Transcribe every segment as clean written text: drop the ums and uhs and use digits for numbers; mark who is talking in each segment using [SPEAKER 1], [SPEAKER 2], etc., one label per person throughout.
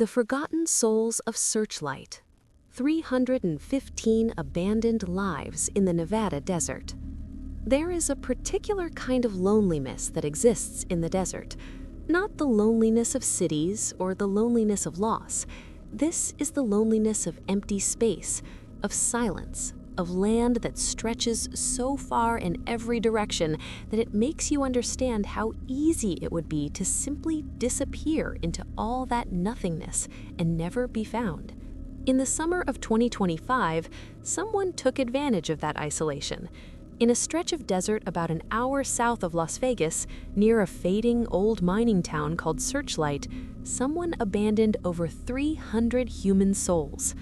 [SPEAKER 1] The Forgotten Souls of Searchlight. 315 abandoned lives in the Nevada desert. There is a particular kind of loneliness that exists in the desert. Not the loneliness of cities or the loneliness of loss. This is the loneliness of empty space, of silence, of land that stretches so far in every direction that it makes you understand how easy it would be to simply disappear into all that nothingness and never be found. In the summer of 2025, someone took advantage of that isolation. In a stretch of desert about an hour south of Las Vegas, near a fading old mining town called Searchlight, someone abandoned over 300 human souls.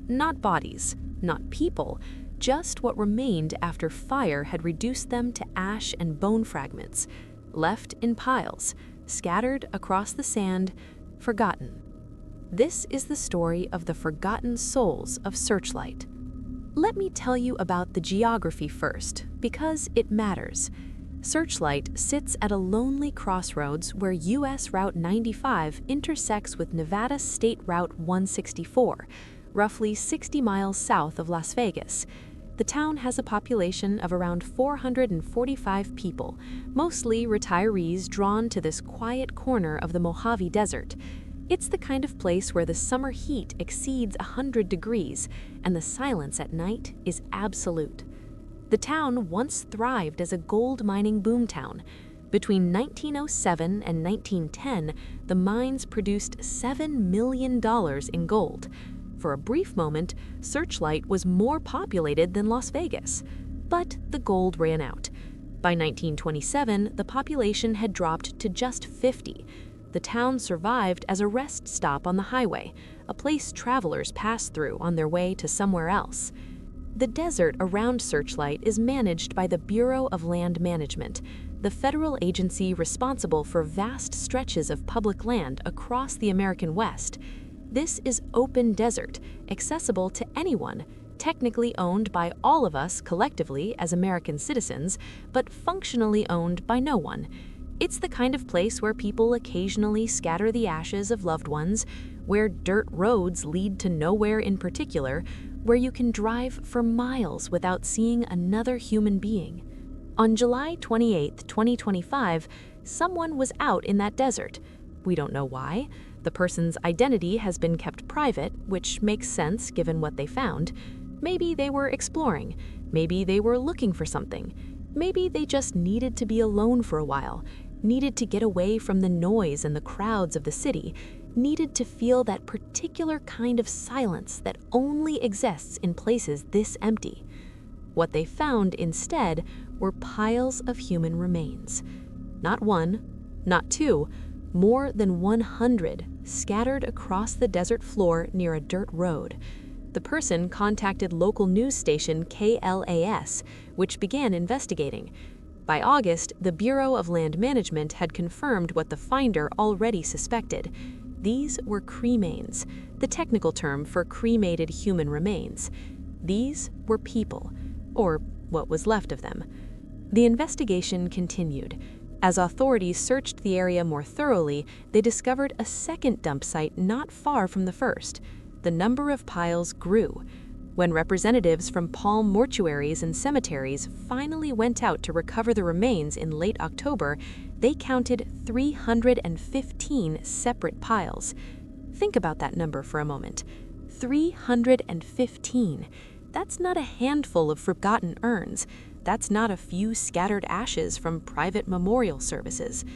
[SPEAKER 1] Not bodies, not people, just what remained after fire had reduced them to ash and bone fragments, left in piles, scattered across the sand, forgotten. This is the story of the forgotten souls of Searchlight. Let me tell you about the geography first, because it matters. Searchlight sits at a lonely crossroads where U.S. Route 95 intersects with Nevada State Route 164, roughly 60 miles south of Las Vegas. The town has a population of around 445 people, mostly retirees drawn to this quiet corner of the Mojave Desert. It's the kind of place where the summer heat exceeds 100 degrees and the silence at night is absolute. The town once thrived as a gold mining boomtown. Between 1907 and 1910, the mines produced $7 million in gold. For a brief moment, Searchlight was more populated than Las Vegas. But the gold ran out. By 1927, the population had dropped to just 50. The town survived as a rest stop on the highway, a place travelers pass through on their way to somewhere else. The desert around Searchlight is managed by the Bureau of Land Management, the federal agency responsible for vast stretches of public land across the American West. This is open desert, accessible to anyone, technically owned by all of us collectively as American citizens, but functionally owned by no one. It's the kind of place where people occasionally scatter the ashes of loved ones, where dirt roads lead to nowhere in particular, where you can drive for miles without seeing another human being. On July 28, 2025, someone was out in that desert. We don't know why. The person's identity has been kept private, which makes sense given what they found. Maybe they were exploring. Maybe they were looking for something. Maybe they just needed to be alone for a while, needed to get away from the noise and the crowds of the city, needed to feel that particular kind of silence that only exists in places this empty. What they found instead were piles of human remains. Not one, not two, more than 100 scattered across the desert floor near a dirt road. The person contacted local news station KLAS, which began investigating. By August, the Bureau of Land Management had confirmed what the finder already suspected. These were cremains, the technical term for cremated human remains. These were people, or what was left of them. The investigation continued. As authorities searched the area more thoroughly, they discovered a second dump site not far from the first. The number of piles grew. When representatives from Palm mortuaries and cemeteries finally went out to recover the remains in late October, they counted 315 separate piles. Think about that number for a moment. 315. That's not a handful of forgotten urns. That's not a few scattered ashes from private memorial services.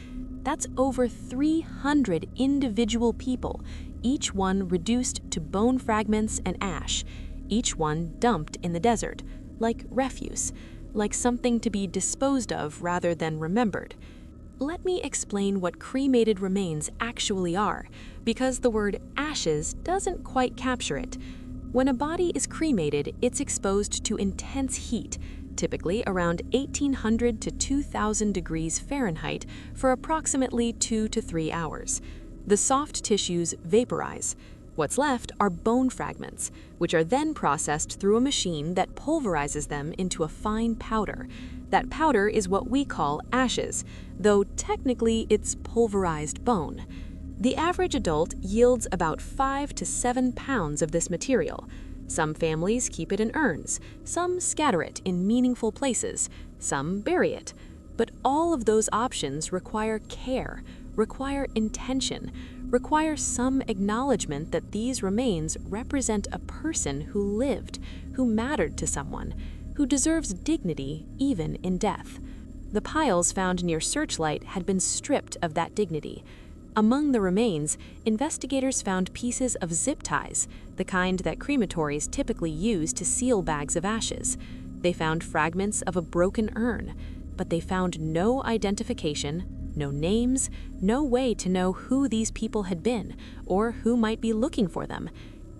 [SPEAKER 1] That's over 300 individual people, each one reduced to bone fragments and ash, each one dumped in the desert, like refuse, like something to be disposed of rather than remembered. Let me explain what cremated remains actually are, because the word ashes doesn't quite capture it. When a body is cremated, it's exposed to intense heat, typically around 1800 to 2000 degrees Fahrenheit for approximately 2 to 3 hours. The soft tissues vaporize. What's left are bone fragments, which are then processed through a machine that pulverizes them into a fine powder. That powder is what we call ashes, though technically it's pulverized bone. The average adult yields about 5 to 7 pounds of this material. Some families keep it in urns, some scatter it in meaningful places, some bury it. But all of those options require care, require intention, require some acknowledgement that these remains represent a person who lived, who mattered to someone, who deserves dignity even in death. The piles found near Searchlight had been stripped of that dignity. Among the remains, investigators found pieces of zip ties, the kind that crematories typically use to seal bags of ashes. They found fragments of a broken urn, but they found no identification, no names, no way to know who these people had been or who might be looking for them.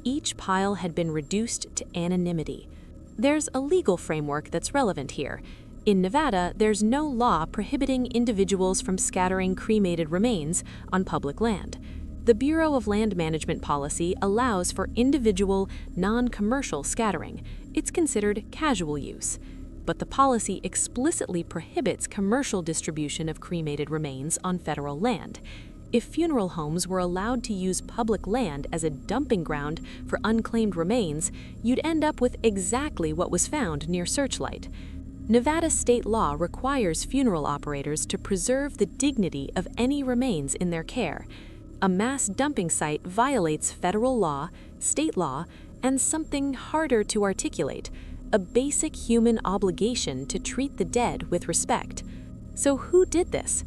[SPEAKER 1] Each pile had been reduced to anonymity. There's a legal framework that's relevant here. In Nevada, there's no law prohibiting individuals from scattering cremated remains on public land. The Bureau of Land Management policy allows for individual, non-commercial scattering. It's considered casual use. But the policy explicitly prohibits commercial distribution of cremated remains on federal land. If funeral homes were allowed to use public land as a dumping ground for unclaimed remains, you'd end up with exactly what was found near Searchlight. Nevada state law requires funeral operators to preserve the dignity of any remains in their care. A mass dumping site violates federal law, state law, and something harder to articulate, a basic human obligation to treat the dead with respect. So who did this?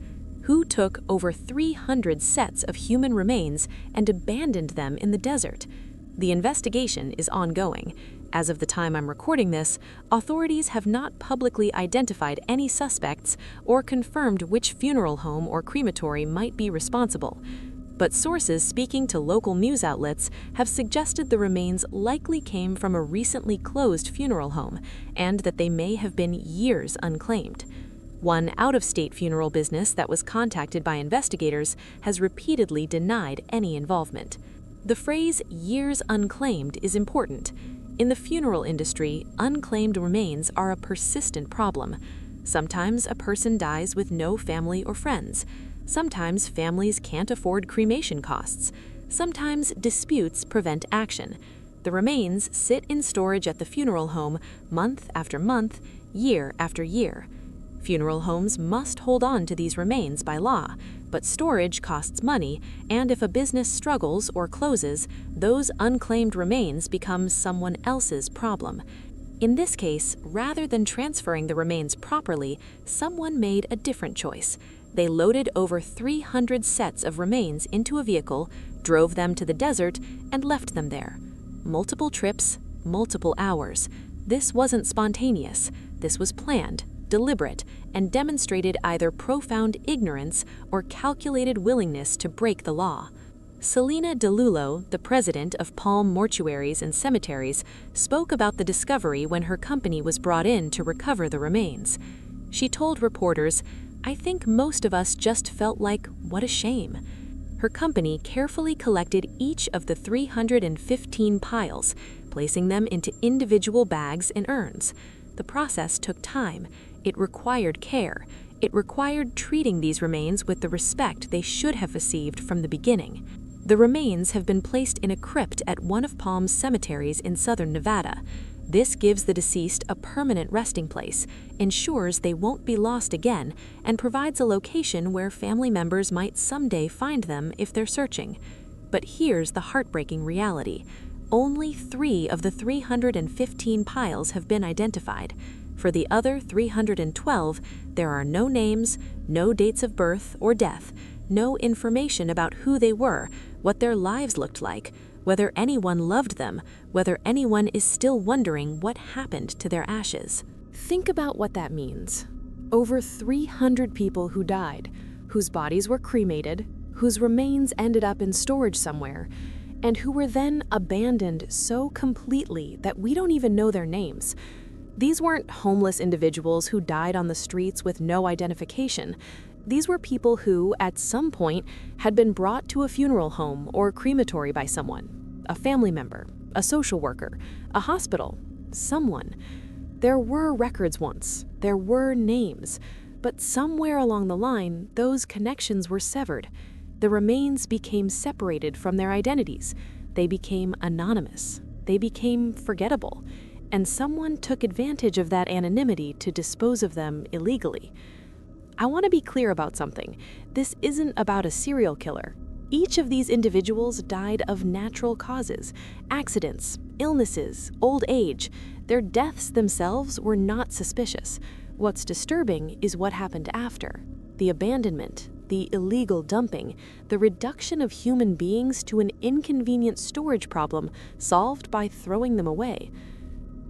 [SPEAKER 1] Who took over 300 sets of human remains and abandoned them in the desert? The investigation is ongoing. As of the time I'm recording this, authorities have not publicly identified any suspects or confirmed which funeral home or crematory might be responsible. But sources speaking to local news outlets have suggested the remains likely came from a recently closed funeral home and that they may have been years unclaimed. One out-of-state funeral business that was contacted by investigators has repeatedly denied any involvement. The phrase "years unclaimed" is important. In the funeral industry, unclaimed remains are a persistent problem. Sometimes a person dies with no family or friends. Sometimes families can't afford cremation costs. Sometimes disputes prevent action. The remains sit in storage at the funeral home month after month, year after year. Funeral homes must hold on to these remains by law, but storage costs money, and if a business struggles or closes, those unclaimed remains become someone else's problem. In this case, rather than transferring the remains properly, someone made a different choice. They loaded over 300 sets of remains into a vehicle, drove them to the desert, and left them there. Multiple trips, multiple hours. This wasn't spontaneous. This was planned, deliberate, and demonstrated either profound ignorance or calculated willingness to break the law. Selena DeLulo, the president of Palm Mortuaries and Cemeteries, spoke about the discovery when her company was brought in to recover the remains. She told reporters, "I think most of us just felt like, what a shame." Her company carefully collected each of the 315 piles, placing them into individual bags and urns. The process took time. It required care. It required treating these remains with the respect they should have received from the beginning. The remains have been placed in a crypt at one of Palm's cemeteries in southern Nevada. This gives the deceased a permanent resting place, ensures they won't be lost again, and provides a location where family members might someday find them if they're searching. But here's the heartbreaking reality. Only 3 of the 315 piles have been identified. For the other 312, there are no names, no dates of birth or death, no information about who they were, what their lives looked like, whether anyone loved them, whether anyone is still wondering what happened to their ashes. Think about what that means. Over 300 people who died, whose bodies were cremated, whose remains ended up in storage somewhere, and who were then abandoned so completely that we don't even know their names. These weren't homeless individuals who died on the streets with no identification. These were people who, at some point, had been brought to a funeral home or crematory by someone, a family member, a social worker, a hospital, someone. There were records once, there were names, but somewhere along the line, those connections were severed. The remains became separated from their identities. They became anonymous. They became forgettable. And someone took advantage of that anonymity to dispose of them illegally. I want to be clear about something. This isn't about a serial killer. Each of these individuals died of natural causes, accidents, illnesses, old age. Their deaths themselves were not suspicious. What's disturbing is what happened after. The abandonment, the illegal dumping, the reduction of human beings to an inconvenient storage problem solved by throwing them away.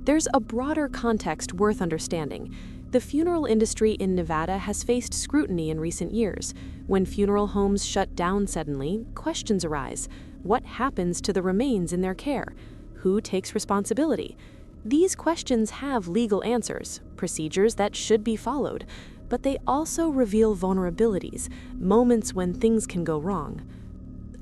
[SPEAKER 1] There's a broader context worth understanding. The funeral industry in Nevada has faced scrutiny in recent years. When funeral homes shut down suddenly, questions arise. What happens to the remains in their care? Who takes responsibility? These questions have legal answers, procedures that should be followed, but they also reveal vulnerabilities, moments when things can go wrong.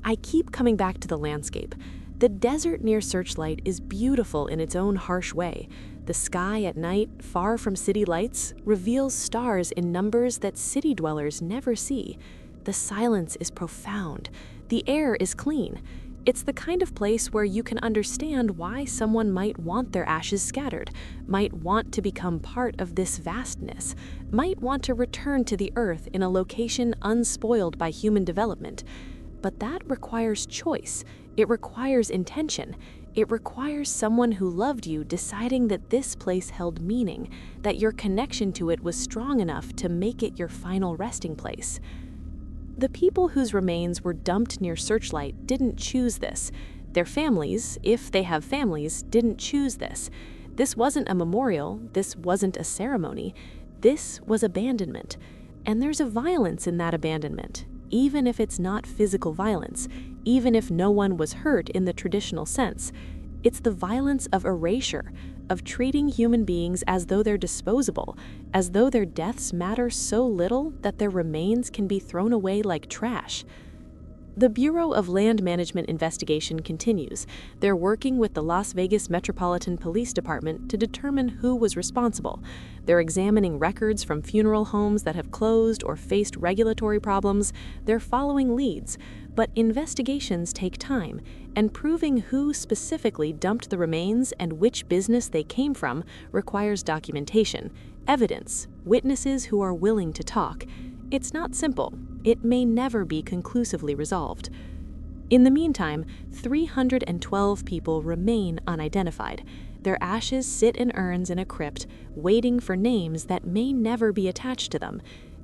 [SPEAKER 1] I keep coming back to the landscape. The desert near Searchlight is beautiful in its own harsh way. The sky at night, far from city lights, reveals stars in numbers that city dwellers never see. The silence is profound. The air is clean. It's the kind of place where you can understand why someone might want their ashes scattered, might want to become part of this vastness, might want to return to the earth in a location unspoiled by human development. But that requires choice. It requires intention. It requires someone who loved you deciding that this place held meaning, that your connection to it was strong enough to make it your final resting place. The people whose remains were dumped near Searchlight didn't choose this. Their families, if they have families, didn't choose this. This wasn't a memorial. This wasn't a ceremony. This was abandonment. And there's a violence in that abandonment, even if it's not physical violence, even if no one was hurt in the traditional sense. It's the violence of erasure, of treating human beings as though they're disposable, as though their deaths matter so little that their remains can be thrown away like trash. The Bureau of Land Management investigation continues. They're working with the Las Vegas Metropolitan Police Department to determine who was responsible. They're examining records from funeral homes that have closed or faced regulatory problems. They're following leads. But investigations take time, and proving who specifically dumped the remains and which business they came from requires documentation, evidence, witnesses who are willing to talk. It's not simple. It may never be conclusively resolved. In the meantime, 312 people remain unidentified. Their ashes sit in urns in a crypt, waiting for names that may never be attached to them.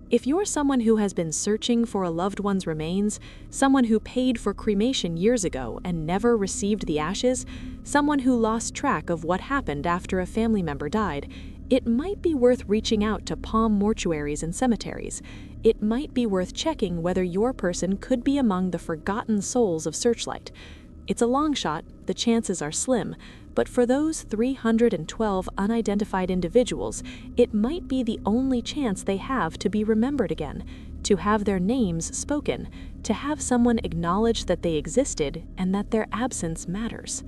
[SPEAKER 1] If you're someone who has been searching for a loved one's remains, someone who paid for cremation years ago and never received the ashes, someone who lost track of what happened after a family member died, it might be worth reaching out to Palm mortuaries and cemeteries. It might be worth checking whether your person could be among the forgotten souls of Searchlight. It's a long shot, the chances are slim, but for those 312 unidentified individuals, it might be the only chance they have to be remembered again, to have their names spoken, to have someone acknowledge that they existed and that their absence matters.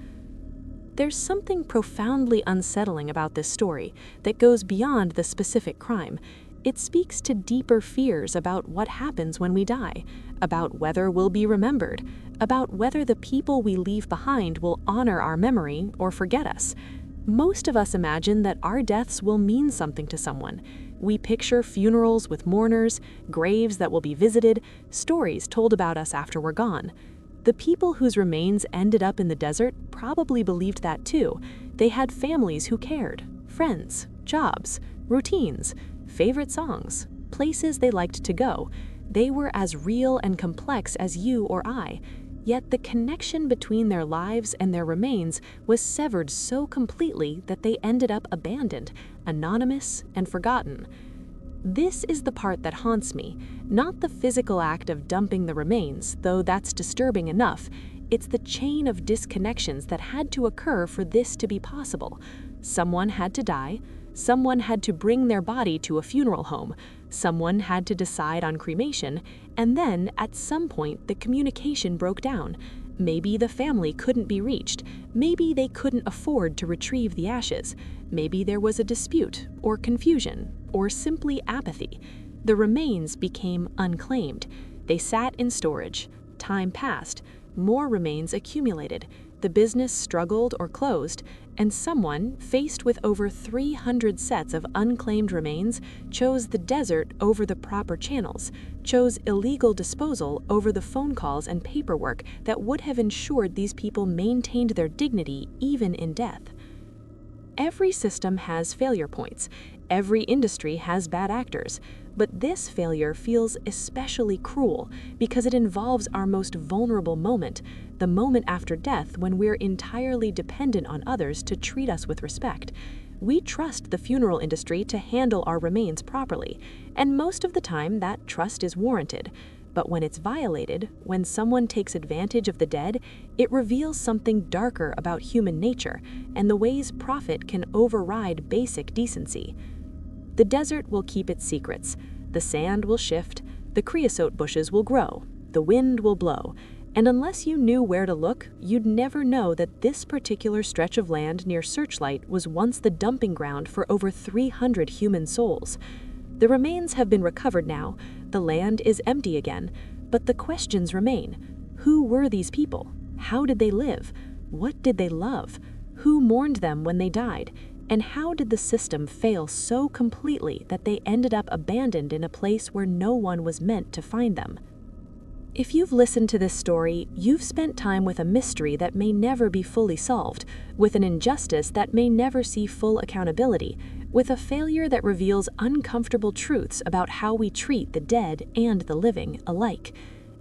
[SPEAKER 1] There's something profoundly unsettling about this story that goes beyond the specific crime. It speaks to deeper fears about what happens when we die, about whether we'll be remembered, about whether the people we leave behind will honor our memory or forget us. Most of us imagine that our deaths will mean something to someone. We picture funerals with mourners, graves that will be visited, stories told about us after we're gone. The people whose remains ended up in the desert probably believed that too. They had families who cared, friends, jobs, routines, favorite songs, places they liked to go. They were as real and complex as you or I. Yet the connection between their lives and their remains was severed so completely that they ended up abandoned, anonymous, and forgotten. This is the part that haunts me, not the physical act of dumping the remains, though that's disturbing enough. It's the chain of disconnections that had to occur for this to be possible. Someone had to die. Someone had to bring their body to a funeral home. Someone had to decide on cremation, and then, at some point, the communication broke down. Maybe the family couldn't be reached. Maybe they couldn't afford to retrieve the ashes. Maybe there was a dispute, or confusion, or simply apathy. The remains became unclaimed.
[SPEAKER 2] They sat in storage. Time passed. More remains accumulated. The business struggled or closed, and someone, faced with over 300 sets of unclaimed remains, chose the desert over the proper channels, chose illegal disposal over the phone calls and paperwork that would have ensured these people maintained their dignity even in death. Every system has failure points. Every industry has bad actors. But this failure feels especially cruel because it involves our most vulnerable moment, the moment after death when we're entirely dependent on others to treat us with respect. We trust the funeral industry to handle our remains properly, and most of the time that trust is warranted. But when it's violated, when someone takes advantage of the dead, it reveals something darker about human nature and the ways profit can override basic decency. The desert will keep its secrets. The sand will shift, the creosote bushes will grow, the wind will blow, and unless you knew where to look, you'd never know that this particular stretch of land near Searchlight was once the dumping ground for over 300 human souls. The remains have been recovered now, the land is empty again, but the questions remain. Who were these people? How did they live? What did they love? Who mourned them when they died? And how did the system fail so completely that they ended up abandoned in a place where no one was meant to find them? If you've listened to this story, you've spent time with a mystery that may never be fully solved, with an injustice that may never see full accountability, with a failure that reveals uncomfortable truths about how we treat the dead and the living alike.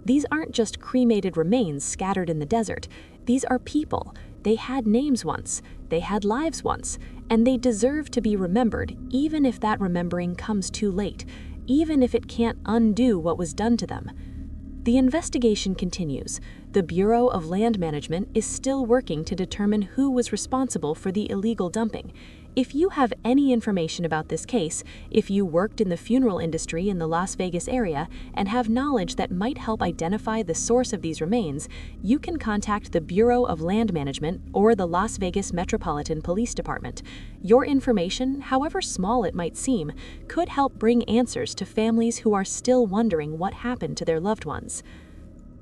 [SPEAKER 2] These aren't just cremated remains scattered in the desert. These are people. They had names once, they had lives once, and they deserve to be remembered, even if that remembering comes too late, even if it can't undo what was done to them. The investigation continues. The Bureau of Land Management is still working to determine who was responsible for the illegal dumping. If you have any information about this case, if you worked in the funeral industry in the Las Vegas area and have knowledge that might help identify the source of these remains, you can contact the Bureau of Land Management or the Las Vegas Metropolitan Police Department. Your information, however small it might seem, could help bring answers to families who are still wondering what happened to their loved ones.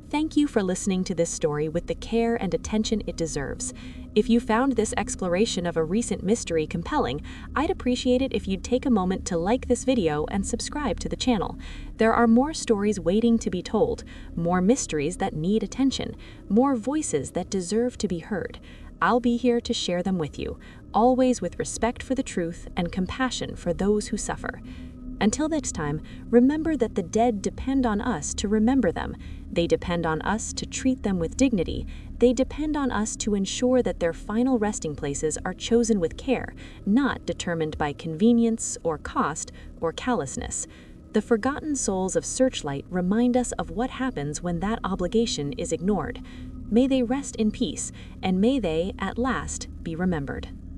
[SPEAKER 2] Thank you for listening to this story with the care and attention it deserves. If you found this exploration of a recent mystery compelling, I'd appreciate it if you'd take a moment to like this video and subscribe to the channel. There are more stories waiting to be told, more mysteries that need attention, more voices that deserve to be heard. I'll be here to share them with you, always with respect for the truth and compassion for those who suffer. Until next time, remember that the dead depend on us to remember them. They depend on us to treat them with dignity. They depend on us to ensure that their final resting places are chosen with care, not determined by convenience or cost or callousness. The forgotten souls of Searchlight remind us of what happens when that obligation is ignored. May they rest in peace, and may they, at last, be remembered.